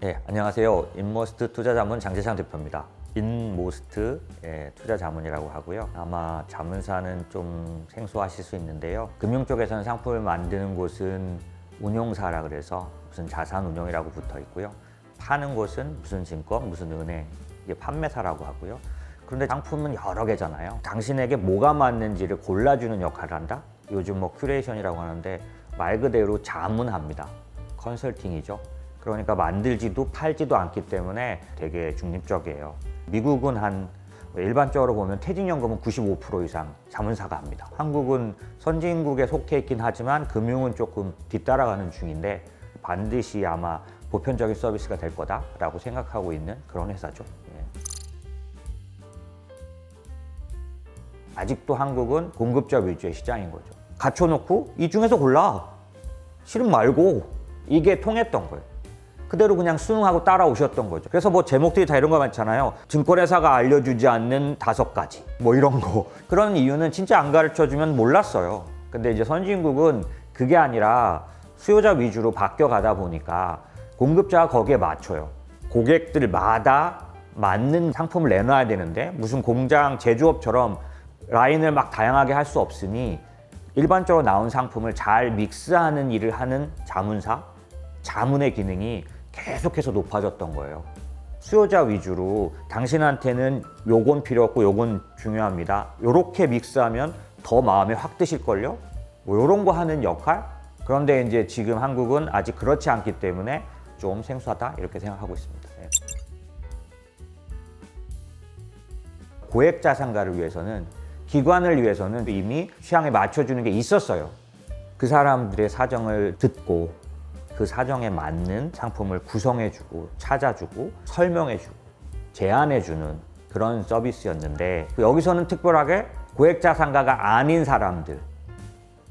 네, 안녕하세요. 인머스트 투자자문 장재창 대표입니다. 인모스트의 투자자문이라고 하고요. 아마 자문사는 좀 생소하실 수 있는데요. 금융 쪽에서는 상품을 만드는 곳은 운용사라 그래서 무슨 자산운용이라고 붙어 있고요. 파는 곳은 무슨 증권, 무슨 은행, 이게 판매사라고 하고요. 그런데 상품은 여러 개잖아요. 당신에게 뭐가 맞는지를 골라주는 역할을 한다? 요즘 뭐 큐레이션이라고 하는데 말 그대로 자문합니다. 컨설팅이죠. 그러니까 만들지도 팔지도 않기 때문에 되게 중립적이에요. 미국은 한 일반적으로 보면 퇴직연금은 95% 이상 자문사가 합니다. 한국은 선진국에 속해 있긴 하지만 금융은 조금 뒤따라가는 중인데 반드시 아마 보편적인 서비스가 될 거다라고 생각하고 있는 그런 회사죠. 아직도 한국은 공급자 위주의 시장인 거죠. 갖춰놓고 이 중에서 골라. 싫으면 말고. 이게 통했던 거예요. 그대로 그냥 수능하고 따라오셨던 거죠. 그래서 뭐 제목들이 다 이런 거 많잖아요. 증권회사가 알려주지 않는 5가지 뭐 이런 거. 그런 이유는 진짜 안 가르쳐주면 몰랐어요. 근데 이제 선진국은 그게 아니라 수요자 위주로 바뀌어가다 보니까 공급자가 거기에 맞춰요. 고객들마다 맞는 상품을 내놔야 되는데 무슨 공장 제조업처럼 라인을 막 다양하게 할 수 없으니 일반적으로 나온 상품을 잘 믹스하는 일을 하는 자문사, 자문의 기능이 계속해서 높아졌던 거예요. 수요자 위주로 당신한테는 요건 필요 없고 요건 중요합니다. 요렇게 믹스하면 더 마음에 확 드실걸요? 뭐 요런 거 하는 역할? 그런데 이제 지금 한국은 아직 그렇지 않기 때문에 좀 생소하다 이렇게 생각하고 있습니다. 네. 고액자산가를 위해서는 기관을 위해서는 이미 취향에 맞춰주는 게 있었어요. 그 사람들의 사정을 듣고 그 사정에 맞는 상품을 구성해주고 찾아주고 설명해주고 제안해주는 그런 서비스였는데 여기서는 특별하게 고액자산가가 아닌 사람들,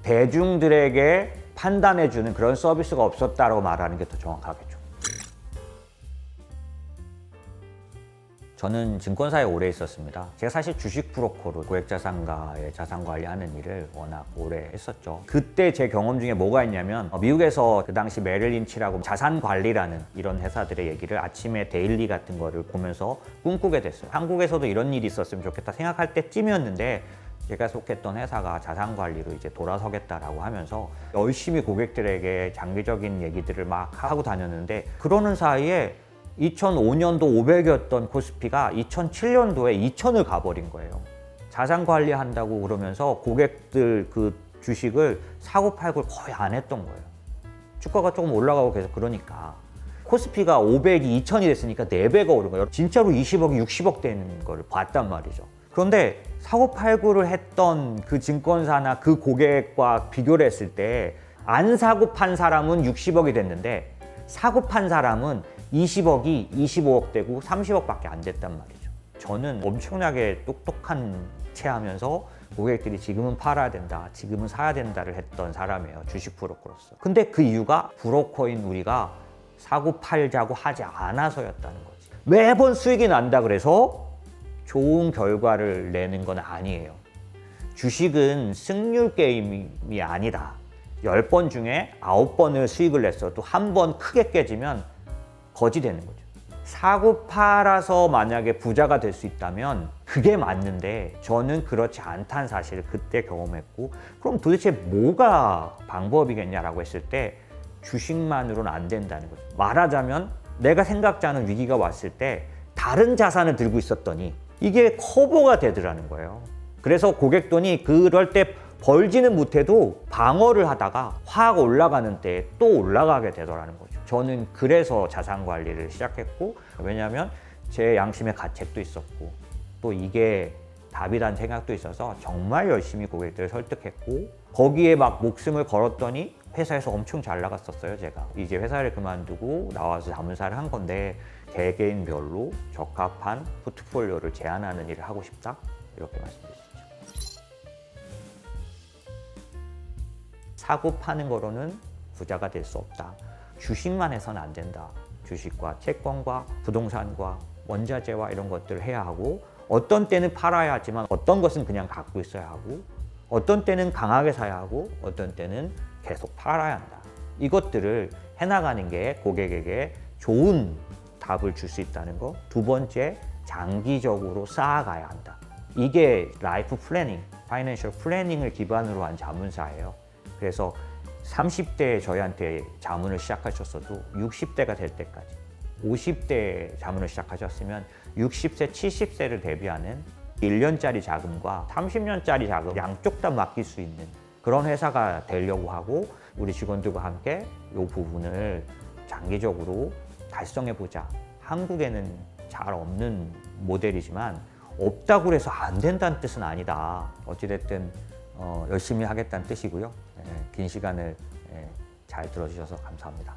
대중들에게 판단해주는 그런 서비스가 없었다고 말하는 게 더 정확하겠죠. 저는 증권사에 오래 있었습니다. 제가 사실 주식 브로커로 고액자산가의 자산 관리하는 일을 워낙 오래 했었죠. 그때 제 경험 중에 뭐가 있냐면 미국에서 그 당시 메릴 린치라고 자산 관리라는 이런 회사들의 얘기를 아침에 데일리 같은 거를 보면서 꿈꾸게 됐어요. 한국에서도 이런 일이 있었으면 좋겠다 생각할 때쯤이었는데 제가 속했던 회사가 자산 관리로 이제 돌아서겠다라고 하면서 열심히 고객들에게 장기적인 얘기들을 막 하고 다녔는데 그러는 사이에 2005년도 500이었던 코스피가 2007년도에 2000을 가버린 거예요. 자산 관리한다고 그러면서 고객들 그 주식을 사고 팔고 거의 안 했던 거예요. 주가가 조금 올라가고 계속 그러니까. 코스피가 500이 2000이 됐으니까 4배가 오른 거예요. 진짜로 20억이 60억 되는 걸 봤단 말이죠. 그런데 사고 팔고를 했던 그 증권사나 그 고객과 비교를 했을 때 안 사고 판 사람은 60억이 됐는데 사고 판 사람은 20억이 25억 되고 30억밖에 안 됐단 말이죠. 저는 엄청나게 똑똑한 채 하면서 고객들이 지금은 팔아야 된다, 지금은 사야 된다를 했던 사람이에요. 주식 브로커로서. 근데 그 이유가 브로커인 우리가 사고 팔자고 하지 않아서였다는 거지. 매번 수익이 난다 그래서 좋은 결과를 내는 건 아니에요. 주식은 승률 게임이 아니다. 10번 중에 9번을 수익을 냈어도 한 번 크게 깨지면 거지 되는 거죠. 사고 팔아서 만약에 부자가 될 수 있다면 그게 맞는데 저는 그렇지 않다는 사실을 그때 경험했고 그럼 도대체 뭐가 방법이겠냐라고 했을 때 주식만으로는 안 된다는 거죠. 말하자면 내가 생각지 않은 위기가 왔을 때 다른 자산을 들고 있었더니 이게 커버가 되더라는 거예요. 그래서 고객돈이 그럴 때 벌지는 못해도 방어를 하다가 확 올라가는 때 또 올라가게 되더라는 거죠. 저는 그래서 자산 관리를 시작했고 왜냐하면 제 양심의 가책도 있었고 또 이게 답이라는 생각도 있어서 정말 열심히 고객들을 설득했고 거기에 막 목숨을 걸었더니 회사에서 엄청 잘 나갔었어요. 제가 이제 회사를 그만두고 나와서 자문사를 한 건데 개개인별로 적합한 포트폴리오를 제안하는 일을 하고 싶다 이렇게 말씀드렸습니다. 사고 파는 거로는 부자가 될 수 없다. 주식만 해서는 안 된다. 주식과 채권과 부동산과 원자재와 이런 것들을 해야 하고 어떤 때는 팔아야 하지만 어떤 것은 그냥 갖고 있어야 하고 어떤 때는 강하게 사야 하고 어떤 때는 계속 팔아야 한다. 이것들을 해나가는 게 고객에게 좋은 답을 줄 수 있다는 거. 두 번째, 장기적으로 쌓아가야 한다. 이게 라이프 플래닝, 파이낸셜 플래닝을 기반으로 한 자문사예요. 그래서 30대에 저희한테 자문을 시작하셨어도 60대가 될 때까지, 50대에 자문을 시작하셨으면 60세, 70세를 대비하는 1년짜리 자금과 30년짜리 자금 양쪽 다 맡길 수 있는 그런 회사가 되려고 하고, 우리 직원들과 함께 이 부분을 장기적으로 달성해보자. 한국에는 잘 없는 모델이지만 없다고 해서 안 된다는 뜻은 아니다. 어찌됐든 열심히 하겠다는 뜻이고요. 긴 시간을 잘 들어주셔서 감사합니다.